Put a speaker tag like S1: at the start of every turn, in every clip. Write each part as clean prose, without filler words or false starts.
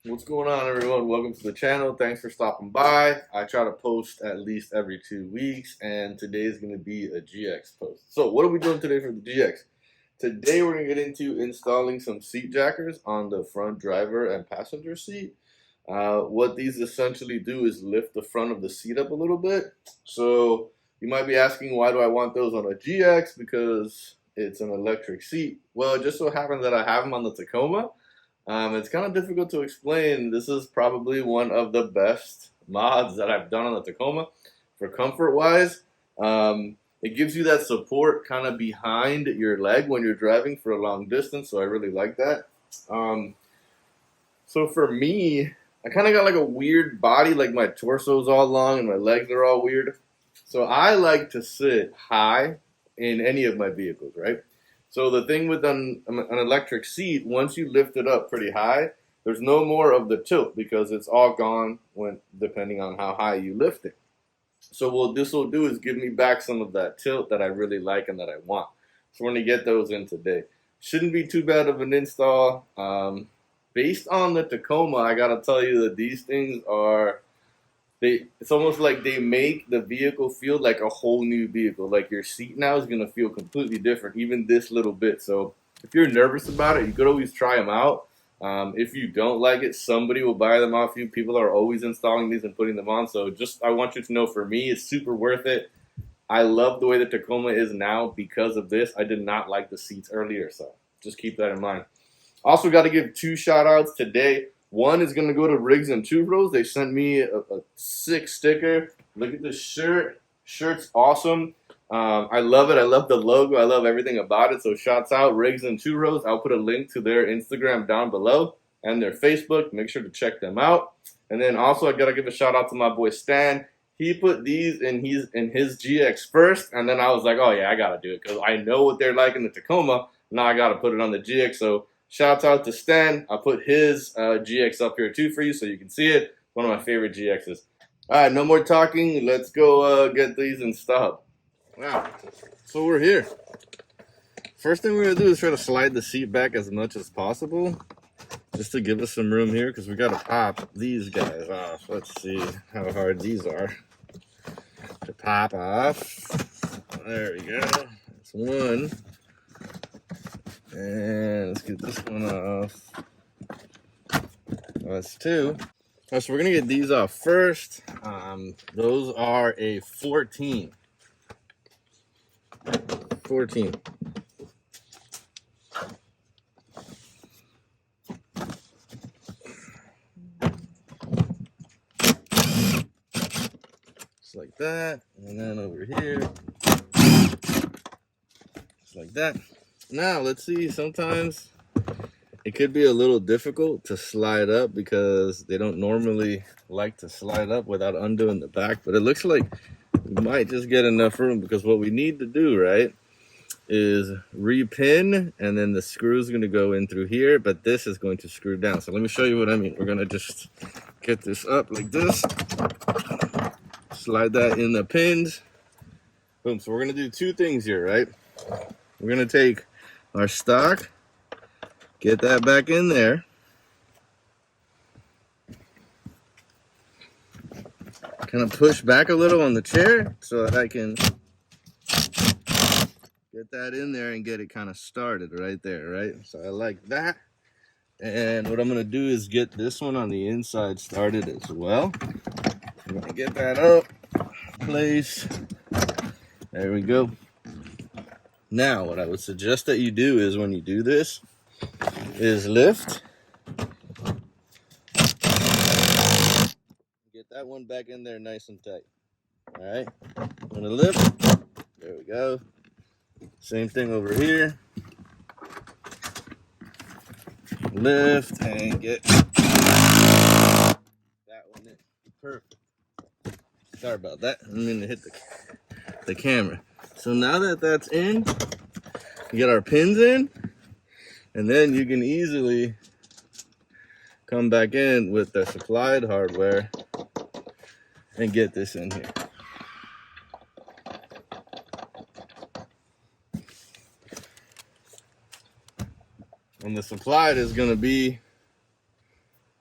S1: What's going on, everyone? Welcome to the channel. Thanks for stopping by. I try to post at least every 2 weeks, and today is going to be a GX post. So what are we doing today for the GX? Today we're going to get into installing some seat jackers on the front driver and passenger seat. What these essentially do is lift the front of the seat up a little bit. So you might be asking, why do I want those on a GX? Because it's an electric seat. Well, it just so happens that I have them on the Tacoma. It's kind of difficult to explain. This is probably one of the best mods that I've done on the Tacoma for comfort wise. It gives you that support kind of behind your leg when you're driving for a long distance, so I really like that. So for me, I kind of got like a weird body, like my torso's all long and my legs are all weird. So I like to sit high in any of my vehicles, right? So the thing with an electric seat, once you lift it up pretty high, there's no more of the tilt because it's all gone when depending on how high you lift it. So what this will do is give me back some of that tilt that I really like and that I want. So we're gonna get those in today. Shouldn't be too bad of an install. Based on the Tacoma, I gotta tell you that these things are it's almost like they make the vehicle feel like a whole new vehicle. Like your seat now is gonna feel completely different, even this little bit. So if you're nervous about it, you could always try them out. If you don't like it, somebody will buy them off you. People are always installing these and putting them on. So just I want you to know, for me, it's super worth it. I love the way the Tacoma is now because of this. I did not like the seats earlier, so just keep that in mind. Also, got to give two shout outs today. One is going to go to Riggs and Two Rows. They sent me a sick sticker. Look at this shirt. Shirt's awesome. I love it. I love the logo. I love everything about it. So shouts out Riggs and Two Rows. I'll put a link to their Instagram down below and their Facebook. Make sure to check them out. And then also I got to give a shout out to my boy Stan. He put these in his GX first, and then I was like, oh yeah, I got to do it because I know what they're like in the Tacoma. Now I got to put it on the GX. So shouts out to Stan. I'll put his GX up here too for you so you can see it. One of my favorite GXs. All right, no more talking. Let's go get these installed. Wow, so we're here. First thing we're going to do is try to slide the seat back as much as possible, just to give us some room here, because we got to pop these guys off. Let's see how hard these are to pop off. There we go. That's one. And let's get this one off. That's two. All right, so we're gonna get these off first. Those are a 14. 14. Just like that. And then over here. Just like that. Now, let's see. Sometimes it could be a little difficult to slide up because they don't normally like to slide up without undoing the back. But it looks like we might just get enough room, because what we need to do, right, is repin, and then the screw is going to go in through here, but this is going to screw down. So let me show you what I mean. We're going to just get this up like this, slide that in the pins. Boom. So we're going to do two things here, right? We're going to take our stock, get that back in there, kind of push back a little on the chair so that I can get that in there and get it kind of started right there, right? So I like that. And what I'm going to do is get this one on the inside started as well. I'm going to get that up, place. There we go. Now, what I would suggest that you do is, when you do this, is lift. Get that one back in there nice and tight. All right. I'm going to lift. There we go. Same thing over here. Lift and get that one in. Perfect. Sorry about that. I didn't mean to hit the camera. So now that that's in, we get our pins in, and then you can easily come back in with the supplied hardware and get this in here. And the supplied is going to be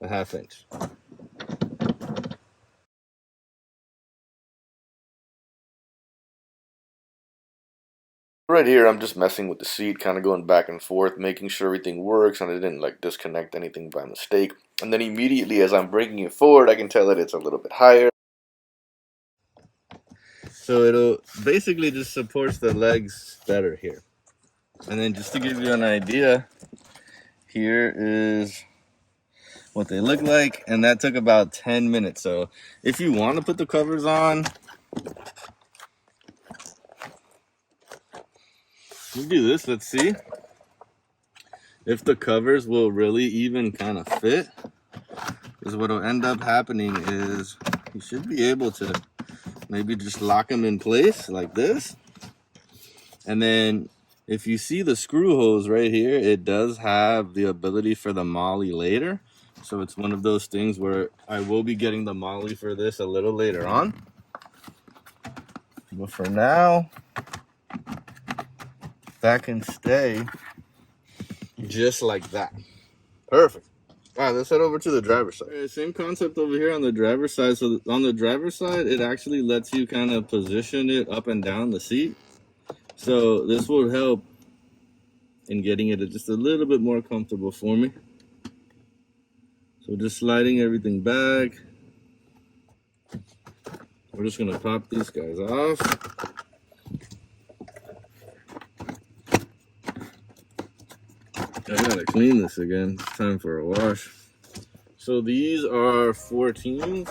S1: a 1/2 inch. Right here, I'm just messing with the seat, kind of going back and forth, making sure everything works and I didn't like disconnect anything by mistake. And then immediately as I'm bringing it forward, I can tell that it's a little bit higher. So it'll basically just supports the legs better here. And then just to give you an idea, here is what they look like, and that took about 10 minutes. So if you want to put the covers on, we'll do this. Let's see if the covers will really even kind of fit. Because what will end up happening is you should be able to maybe just lock them in place like this. And then if you see the screw holes right here, it does have the ability for the molly later. So it's one of those things where I will be getting the molly for this a little later on. But for now, that can stay just like that. Perfect. All right, let's head over to the driver's side. Right, same concept over here on the driver's side. So on the driver's side, it actually lets you kind of position it up and down the seat. So this will help in getting it just a little bit more comfortable for me. So just sliding everything back. We're just gonna pop these guys off. I gotta clean this again. It's time for a wash. So these are 14s.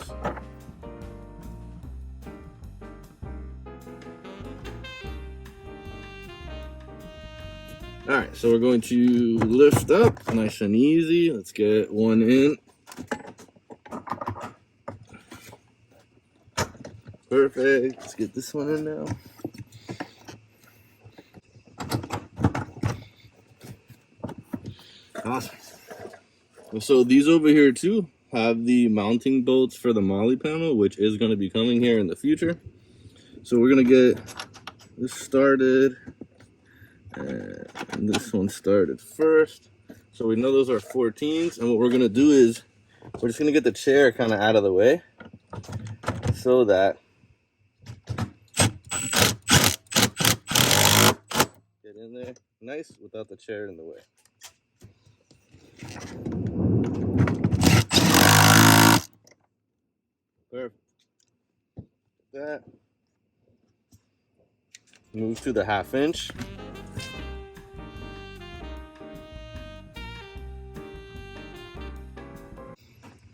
S1: All right, so we're going to lift up nice and easy. Let's get one in. Perfect. Let's get this one in now. Awesome. So these over here too have the mounting bolts for the molly panel, which is going to be coming here in the future. So we're going to get this started. And this one started first. So we know those are 14s. And what we're going to do is we're just going to get the chair kind of out of the way so that get in there nice without the chair in the way. Perfect. That. Move to the 1/2 inch.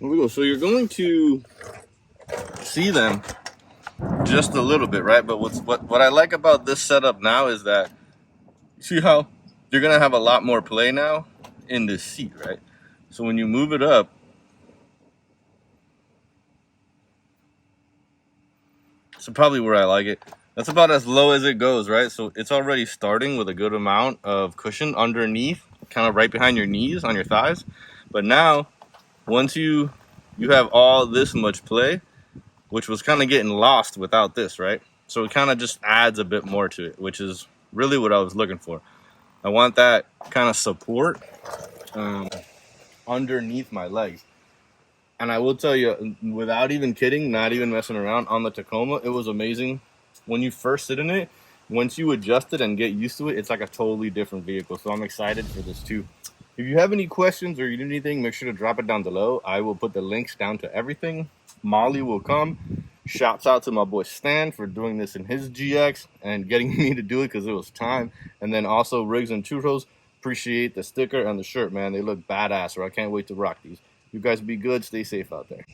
S1: Here we go. So you're going to see them just a little bit, right? But what I like about this setup now is that see how you're gonna have a lot more play now in this seat, right? So when you move it up, so probably where I like it. That's about as low as it goes, right? So it's already starting with a good amount of cushion underneath, kind of right behind your knees on your thighs. But now, once you have all this much play, which was kind of getting lost without this, right? So it kind of just adds a bit more to it, which is really what I was looking for. I want that kind of support underneath my legs. And I will tell you, without even kidding, not even messing around, on the Tacoma, it was amazing. When you first sit in it, once you adjust it and get used to it, it's like a totally different vehicle. So I'm excited for this too. If you have any questions or you need anything, make sure to drop it down below. I will put the links down to everything. Molly will come. Shouts out to my boy Stan for doing this in his GX and getting me to do it because it was time. And then also Riggs and Churros. Appreciate the sticker and the shirt, man. They look badass, or I can't wait to rock these. You guys be good. Stay safe out there.